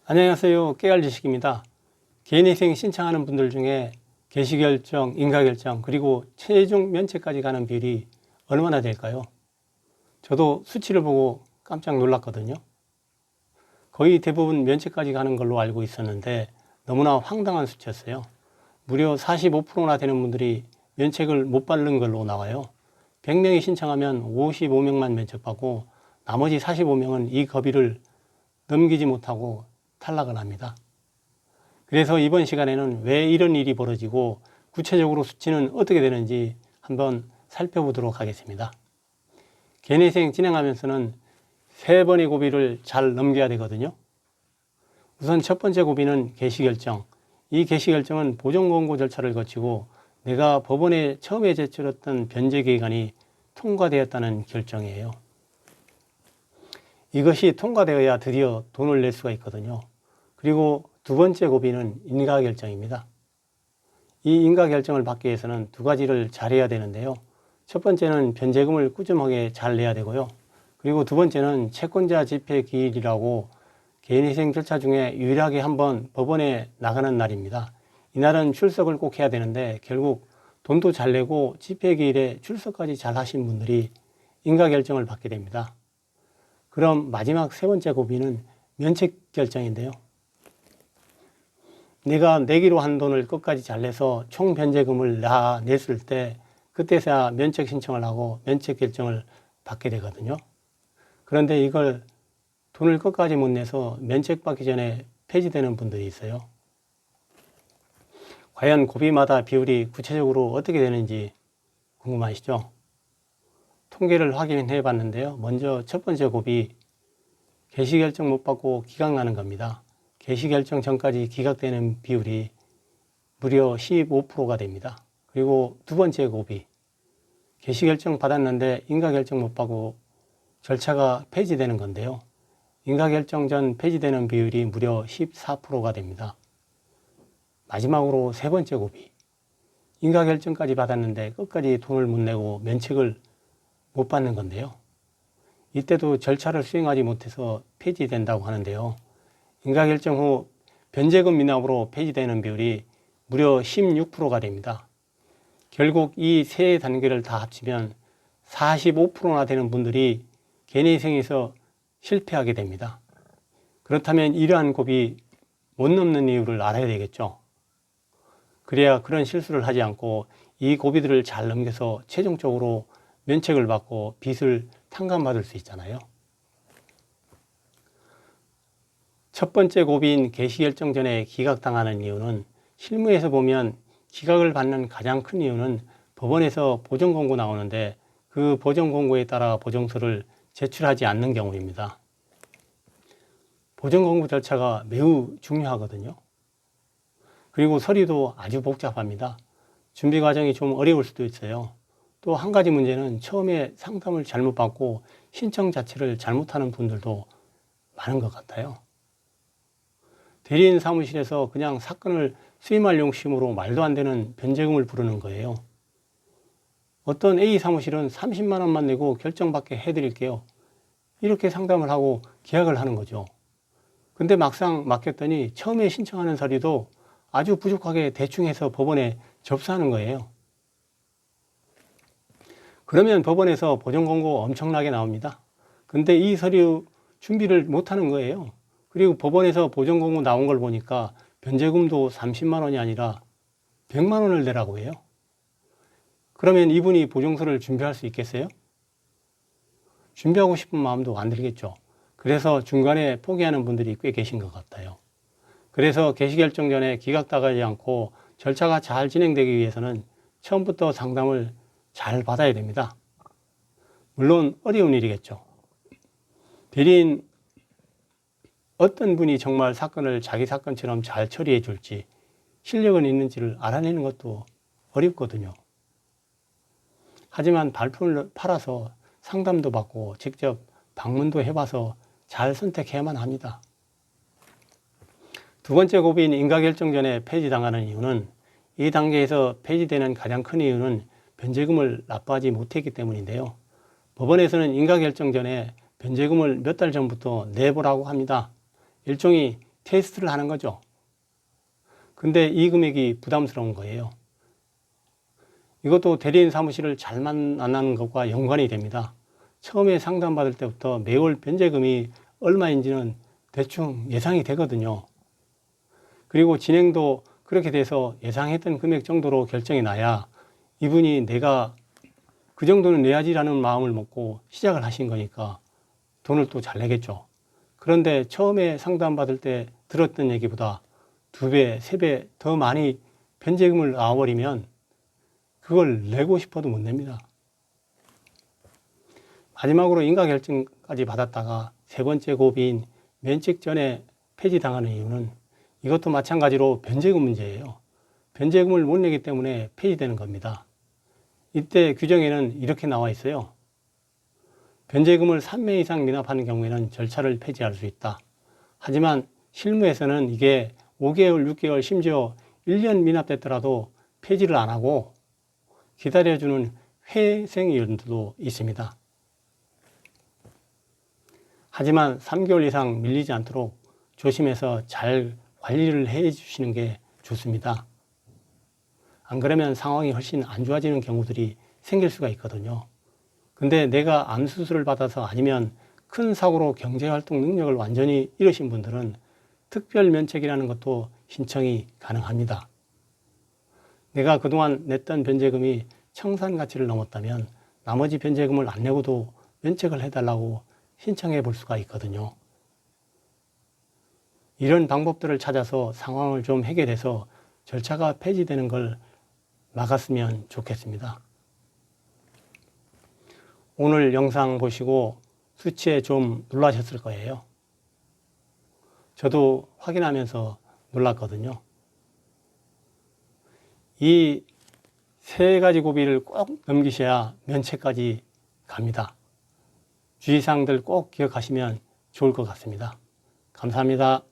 안녕하세요. 깨알지식입니다. 개인회생 신청하는 분들 중에 개시결정, 인가결정, 그리고 최종 면책까지 가는 비율이 얼마나 될까요? 저도 수치를 보고 깜짝 놀랐거든요. 거의 대부분 면책까지 가는 걸로 알고 있었는데 너무나 황당한 수치였어요. 무려 45%나 되는 분들이 면책을 못 받는 걸로 나와요. 100명이 신청하면 55명만 면책받고 나머지 45명은 이 거비를 넘기지 못하고 탈락을 합니다. 그래서 이번 시간에는 왜 이런 일이 벌어지고 구체적으로 수치는 어떻게 되는지 한번 살펴보도록 하겠습니다. 개인회생 진행하면서는 3번의 고비를 잘 넘겨야 되거든요. 우선 첫 번째 고비는 개시결정. 이 개시결정은 보정권고 절차를 거치고 내가 법원에 처음에 제출했던 변제기간이 통과되었다는 결정이에요. 이것이 통과되어야 드디어 돈을 낼 수가 있거든요. 그리고 두 번째 고비는 인가결정입니다. 이 인가결정을 받기 위해서는 두 가지를 잘해야 되는데요. 첫 번째는 변제금을 꾸준하게 잘 내야 되고요. 그리고 두 번째는 채권자 집행기일이라고 개인회생 절차 중에 유일하게 한번 법원에 나가는 날입니다. 이날은 출석을 꼭 해야 되는데 결국 돈도 잘 내고 집행기일에 출석까지 잘 하신 분들이 인가결정을 받게 됩니다. 그럼 마지막 세 번째 고비는 면책결정인데요. 내가 내기로 한 돈을 끝까지 잘 내서 총 변제금을 다 냈을 때 그때서야 면책 신청을 하고 면책 결정을 받게 되거든요. 그런데 이걸 돈을 끝까지 못 내서 면책 받기 전에 폐지되는 분들이 있어요. 과연 고비마다 비율이 구체적으로 어떻게 되는지 궁금하시죠? 통계를 확인해 봤는데요. 먼저 첫 번째 고비, 개시결정 못 받고 기각나는 겁니다. 개시결정 전까지 기각되는 비율이 무려 15%가 됩니다. 그리고 두 번째 고비, 개시결정 받았는데 인가결정 못 받고 절차가 폐지되는 건데요. 인가결정 전 폐지되는 비율이 무려 14%가 됩니다. 마지막으로 세 번째 고비, 인가결정까지 받았는데 끝까지 돈을 못 내고 면책을 못 받는 건데요. 이때도 절차를 수행하지 못해서 폐지된다고 하는데요. 인가결정 후 변제금 미납으로 폐지되는 비율이 무려 16%가 됩니다. 결국 이 세 단계를 다 합치면 45%나 되는 분들이 개인회생에서 실패하게 됩니다. 그렇다면 이러한 고비 못 넘는 이유를 알아야 되겠죠. 그래야 그런 실수를 하지 않고 이 고비들을 잘 넘겨서 최종적으로 면책을 받고 빚을 탕감받을 수 있잖아요. 첫 번째 고비인 개시결정 전에 기각당하는 이유는 실무에서 보면 기각을 받는 가장 큰 이유는 법원에서 보정권고 나오는데 그 보정권고에 따라 보정서를 제출하지 않는 경우입니다. 보정권고 절차가 매우 중요하거든요. 그리고 서류도 아주 복잡합니다. 준비 과정이 좀 어려울 수도 있어요. 또 한 가지 문제는 처음에 상담을 잘못 받고 신청 자체를 잘못하는 분들도 많은 것 같아요. 대리인 사무실에서 그냥 사건을 수임할 용심으로 말도 안 되는 변제금을 부르는 거예요. 어떤 A 사무실은 30만 원만 내고 결정받게 해드릴게요. 이렇게 상담을 하고 계약을 하는 거죠. 근데 막상 맡겼더니 처음에 신청하는 서류도 아주 부족하게 대충 해서 법원에 접수하는 거예요. 그러면 법원에서 보정권고 엄청나게 나옵니다. 근데 이 서류 준비를 못하는 거예요. 그리고 법원에서 보정권고 나온 걸 보니까 변제금도 30만 원이 아니라 100만 원을 내라고 해요. 그러면 이분이 보정서를 준비할 수 있겠어요? 준비하고 싶은 마음도 안 들겠죠. 그래서 중간에 포기하는 분들이 꽤 계신 것 같아요. 그래서 개시결정 전에 기각당하지 않고 절차가 잘 진행되기 위해서는 처음부터 상담을 잘 받아야 됩니다. 물론 어려운 일이겠죠. 대리인 어떤 분이 정말 사건을 자기 사건처럼 잘 처리해 줄지 실력은 있는지를 알아내는 것도 어렵거든요. 하지만 발품을 팔아서 상담도 받고 직접 방문도 해봐서 잘 선택해야만 합니다. 두 번째 고비인 인가결정 전에 폐지당하는 이유는 이 단계에서 폐지되는 가장 큰 이유는 변제금을 납부하지 못했기 때문인데요. 법원에서는 인가결정 전에 변제금을 몇 달 전부터 내보라고 합니다. 일종의 테스트를 하는 거죠. 근데 이 금액이 부담스러운 거예요. 이것도 대리인 사무실을 잘 만나는 것과 연관이 됩니다. 처음에 상담받을 때부터 매월 변제금이 얼마인지는 대충 예상이 되거든요. 그리고 진행도 그렇게 돼서 예상했던 금액 정도로 결정이 나야 이분이 내가 그 정도는 내야지라는 마음을 먹고 시작을 하신 거니까 돈을 또 잘 내겠죠. 그런데 처음에 상담받을 때 들었던 얘기보다 2배, 3배 더 많이 변제금을 나와버리면 그걸 내고 싶어도 못 냅니다. 마지막으로 인가결정까지 받았다가 세 번째 고비인 면책 전에 폐지당하는 이유는 이것도 마찬가지로 변제금 문제예요. 변제금을 못 내기 때문에 폐지되는 겁니다. 이때 규정에는 이렇게 나와 있어요. 변제금을 3매 이상 미납하는 경우에는 절차를 폐지할 수 있다. 하지만 실무에서는 이게 5개월, 6개월, 심지어 1년 미납됐더라도 폐지를 안 하고 기다려주는 회생 연도도 있습니다. 하지만 3개월 이상 밀리지 않도록 조심해서 잘 관리를 해 주시는 게 좋습니다. 안 그러면 상황이 훨씬 안 좋아지는 경우들이 생길 수가 있거든요. 근데 내가 암 수술을 받아서 아니면 큰 사고로 경제활동 능력을 완전히 잃으신 분들은 특별 면책이라는 것도 신청이 가능합니다. 내가 그동안 냈던 변제금이 청산 가치를 넘었다면 나머지 변제금을 안 내고도 면책을 해달라고 신청해 볼 수가 있거든요. 이런 방법들을 찾아서 상황을 좀 해결해서 절차가 폐지되는 걸 막았으면 좋겠습니다. 오늘 영상 보시고 수치에 좀 놀라셨을 거예요. 저도 확인하면서 놀랐거든요. 이 세 가지 고비를 꼭 넘기셔야 면책까지 갑니다. 주의사항들 꼭 기억하시면 좋을 것 같습니다. 감사합니다.